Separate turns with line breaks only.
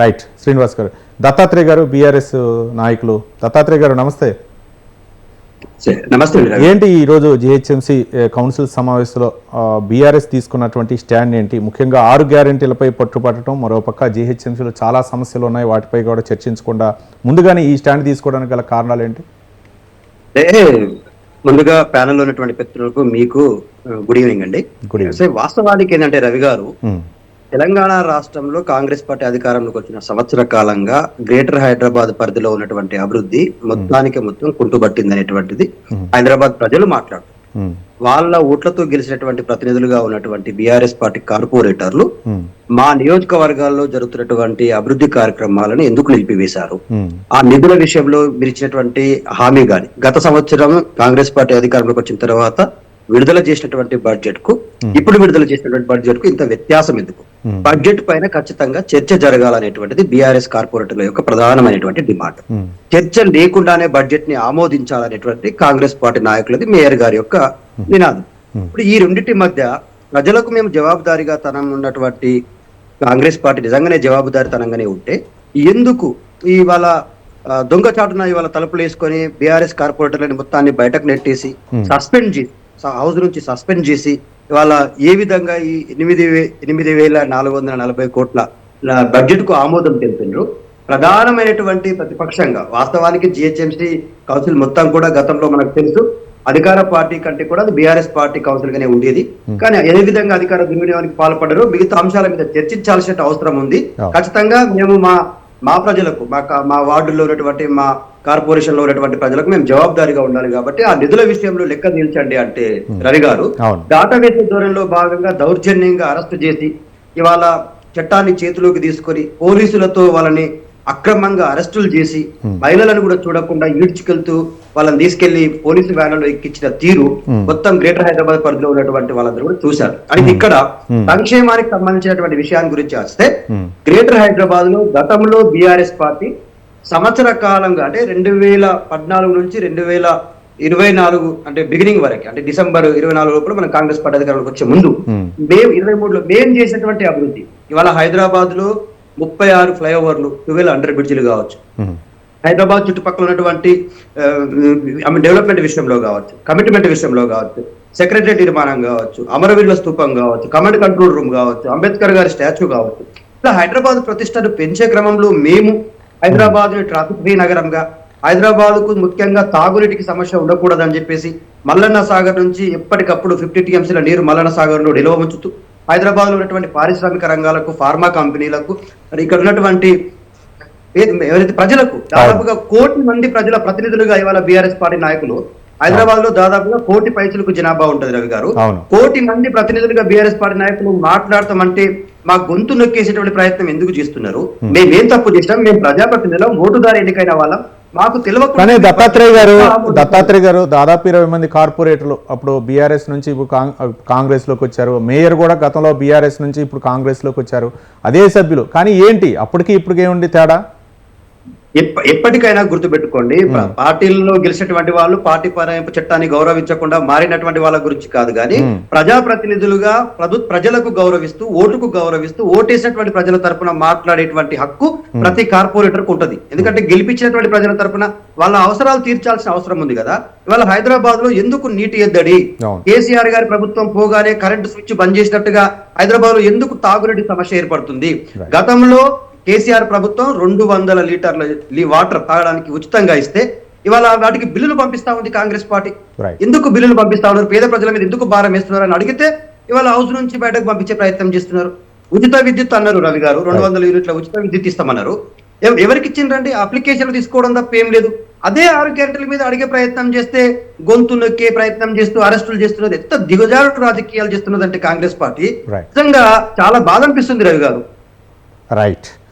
Right. Srinivas గారు, దత్తాత్రేయ గారు BRS నాయకులు. దత్తాత్రేయ గారు నమస్తే.
నమస్తే.
ఏంటి ఈరోజు జిహెచ్ఎంసీ కౌన్సిల్ సమావేశంలో బీఆర్ఎస్ తీసుకున్నటువంటి స్టాండ్ ఏంటి? ముఖ్యంగా 6 గ్యారెంటీలపై పట్టుపట్టడం, మరోపక్క జిహెచ్ఎంసీలో చాలా సమస్యలు ఉన్నాయి, వాటిపై కూడా చర్చించకుండా ముందుగానే ఈ స్టాండ్ తీసుకోవడానికి గల కారణాలు ఏంటి?
ముందుగా ప్యానెల్లో ఉన్నటువంటి వ్యక్తులకు మీకు గుడ్ ఈవినింగ్ అండి. వాస్తవానికి ఏంటంటే రవి గారు, తెలంగాణ రాష్ట్రంలో కాంగ్రెస్ పార్టీ అధికారంలోకి వచ్చిన సంవత్సర కాలంగా గ్రేటర్ హైదరాబాద్ పరిధిలో ఉన్నటువంటి అభివృద్ధి మొత్తం కుంటుబట్టింది అనేటువంటిది హైదరాబాద్ ప్రజలు మాట్లాడుతారు. వాళ్ళ ఓట్లతో గెలిచినటువంటి ప్రతినిధులుగా ఉన్నటువంటి బీఆర్ఎస్ పార్టీ కార్పొరేటర్లు మా నియోజకవర్గాల్లో జరుగుతున్నటువంటి అభివృద్ధి కార్యక్రమాలను ఎందుకు నిలిపివేశారు, ఆ నిధుల విషయంలో మీరు ఇచ్చినటువంటి హామీ గాని, గత సంవత్సరం కాంగ్రెస్ పార్టీ అధికారంలోకి వచ్చిన తర్వాత విడుదల చేసినటువంటి బడ్జెట్ కు ఇప్పుడు విడుదల చేసినటువంటి బడ్జెట్ కు ఇంత వ్యత్యాసం ఎందుకు? బడ్జెట్ పైన ఖచ్చితంగా చర్చ జరగాలనేటువంటిది బీఆర్ఎస్ కార్పొరేటర్ల యొక్క ప్రధానమైనటువంటి డిమాండ్. చర్చ లేకుండానే బడ్జెట్ ని ఆమోదించాలనేటువంటి కాంగ్రెస్ పార్టీ నాయకులది, మేయర్ గారి యొక్క నినాదం. ఇప్పుడు ఈ రెండింటి మధ్య ప్రజలకు మేము జవాబుదారీగా తనం ఉన్నటువంటి కాంగ్రెస్ పార్టీ నిజంగానే జవాబుదారీతనంగానే ఉంటే ఎందుకు ఇవాళ దొంగచాటున ఇవాళ తలుపులు వేసుకొని బీఆర్ఎస్ కార్పొరేటర్లని మొత్తాన్ని బయటకు నెట్టేసి సస్పెండ్ చేసి, హౌస్ నుంచి సస్పెండ్ చేసి ఇవాళ ఏ విధంగా ఈ 8,440 కోట్ల బడ్జెట్ కు ఆమోదం తెలిపినారు? ప్రధానమైనటువంటి ప్రతిపక్షంగా వాస్తవానికి జిహెచ్ఎంసీ కౌన్సిల్ మొత్తం కూడా గతంలో మనకు తెలుసు అధికార పార్టీ కంటే కూడా అది బీఆర్ఎస్ పార్టీ కౌన్సిల్ గానే ఉండేది. కానీ ఏ విధంగా అధికార దుర్వినియోగానికి పాల్పడరు మిగతా అంశాల మీద చర్చించాల్సిన అవసరం ఉంది. ఖచ్చితంగా మేము మా ప్రజలకు, మా వార్డుల్లో ఉన్నటువంటి, మా కార్పొరేషన్ లో ఉన్నటువంటి ప్రజలకు మేము జవాబుదారీగా ఉండాలి. కాబట్టి ఆ నిధుల విషయంలో లెక్క తీల్చండి అంటే రవి గారు దాటవేసే ధోరణిలో భాగంగా దౌర్జన్యంగా అరెస్టు చేసి ఇవాళ చట్టాన్ని చేతిలోకి తీసుకొని పోలీసులతో వాళ్ళని అక్రమంగా అరెస్టులు చేసి మహిళలను కూడా చూడకుండా ఈడ్చుకెళ్తూ వాళ్ళని తీసుకెళ్లి పోలీసు వ్యాన్లలో ఎక్కించిన తీరు మొత్తం గ్రేటర్ హైదరాబాద్ పరిధిలో ఉన్నటువంటి వాళ్ళందరూ కూడా చూశారు. అయితే ఇక్కడ సంక్షేమానికి సంబంధించినటువంటి విషయాన్ని గురించి వస్తే గ్రేటర్ హైదరాబాద్ లో గతంలో బీఆర్ఎస్ పార్టీ సంవత్సర కాలంగా అంటే 2014 నుంచి 2024 అంటే బిగినింగ్ వరకు, అంటే డిసెంబర్ 24 లోపల మన కాంగ్రెస్ పార్టీ అధికారంలోకి వచ్చే ముందు మేము 23లో మేము చేసినటువంటి అభివృద్ధి ఇవాళ హైదరాబాద్ లో 36 ఫ్లైఓవర్లు, 12 అండర్ బ్రిడ్జిలు కావచ్చు, హైదరాబాద్ చుట్టుపక్కల ఉన్నటువంటి డెవలప్మెంట్ విషయంలో కావచ్చు, కమిట్మెంట్ విషయంలో కావచ్చు, సెక్రటరియట్ నిర్మాణం కావచ్చు, అమరవీరుల స్తూపం కావచ్చు, కమాండ్ కంట్రోల్ రూమ్ కావచ్చు, అంబేద్కర్ గారి స్టాచ్యూ కావచ్చు, ఇలా హైదరాబాద్ ప్రతిష్టను పెంచే క్రమంలో మేము హైదరాబాద్ ట్రాఫిక్ ఫ్రీ నగరంగా, హైదరాబాద్ కు ముఖ్యంగా తాగునీటికి సమస్య ఉండకూడదని చెప్పేసి మల్లన్న సాగర్ నుంచి ఎప్పటికప్పుడు 50 టీఎంసీల నీరు మల్లన్న సాగర్ లో నిల్వ ఉంచుతూ హైదరాబాద్ లో ఉన్నటువంటి పారిశ్రామిక రంగాలకు, ఫార్మా కంపెనీలకు, ఇక్కడ ఉన్నటువంటి ఎవరైతే ప్రజలకు దాదాపుగా 1 కోటి మంది ప్రజల ప్రతినిధులుగా ఇవాళ బీఆర్ఎస్ పార్టీ నాయకులు, హైదరాబాద్ లో దాదాపుగా 1 కోటి పైసలకు జనాభా ఉంటుంది రవి గారు, 1 కోటి మంది ప్రతినిధులుగా బీఆర్ఎస్ పార్టీ నాయకులు మాట్లాడతామంటే మా గొంతు నొక్కేసేటువంటి ప్రయత్నం ఎందుకు చేస్తున్నారు? మేమేం తప్పు చేసినాం? మేము ప్రజాప్రతినిధులం, ఓటుదారు ఎన్నికైన వాళ్ళం, మాకు తెలియకుండా.
దత్తాత్రేయ గారు దాదాపు 20 మంది కార్పొరేటర్లు అప్పుడు బీఆర్ఎస్ నుంచి ఇప్పుడు కాంగ్రెస్ లోకి వచ్చారు. మేయర్ కూడా గతంలో బీఆర్ఎస్ నుంచి ఇప్పుడు కాంగ్రెస్ లోకి వచ్చారు, అదే సభ్యులు. కానీ ఏంటి అప్పటికి ఇప్పటికే ఉండి తేడా?
ఎప్పటికైనా గుర్తుపెట్టుకోండి, పార్టీల్లో గెలిచినటువంటి వాళ్ళు పార్టీ పరాయింపు చట్టాన్ని గౌరవించకుండా మారినటువంటి వాళ్ళ గురించి కాదు, కానీ ప్రజాప్రతినిధులుగా ప్రజలకు గౌరవిస్తూ, ఓటుకు గౌరవిస్తూ, ఓటేసినటువంటి ప్రజల తరపున మాట్లాడేటువంటి హక్కు ప్రతి కార్పొరేటర్ కు ఉంటది. ఎందుకంటే గెలిపించినటువంటి ప్రజల తరపున వాళ్ళ అవసరాలు తీర్చాల్సిన అవసరం ఉంది కదా. ఇవాళ హైదరాబాద్ లో ఎందుకు నీటి ఎద్దడి? కేసీఆర్ గారి ప్రభుత్వం పోగానే కరెంటు స్విచ్ బంద్ చేసినట్టుగా హైదరాబాద్ లో ఎందుకు తాగునీటి సమస్య ఏర్పడుతుంది? గతంలో కేసీఆర్ ప్రభుత్వం 200 లీటర్ల వాటర్ తాగడానికి ఉచితంగా ఇస్తే ఇవాళ వాటికి బిల్లులు పంపిస్తా ఉంది కాంగ్రెస్ పార్టీ. ఎందుకు బిల్లులు పంపిస్తా ఉన్నారు? పేద ప్రజల మీద ఎందుకు భారం వేస్తున్నారు అని అడిగితే ఇవాళ హౌస్ నుంచి బయటకు పంపించే ప్రయత్నం చేస్తున్నారు. ఉచిత విద్యుత్ అన్నారు రవి గారు, 200 యూనిట్ల ఉచిత విద్యుత్ ఇస్తామన్నారు. ఎవరికి ఇచ్చిండ్రండి? అప్లికేషన్లు తీసుకోవడం తప్ప ఏం లేదు. అదే 6 గ్యారెంటీల మీద అడిగే ప్రయత్నం చేస్తే గొంతు నొక్కే ప్రయత్నం చేస్తూ అరెస్టులు చేస్తున్నది, ఎంత దిగజారుడు రాజకీయాలు చేస్తున్నదంటే కాంగ్రెస్ పార్టీ నిజంగా చాలా బాధ అనిపిస్తుంది రవి గారు.
రైట్.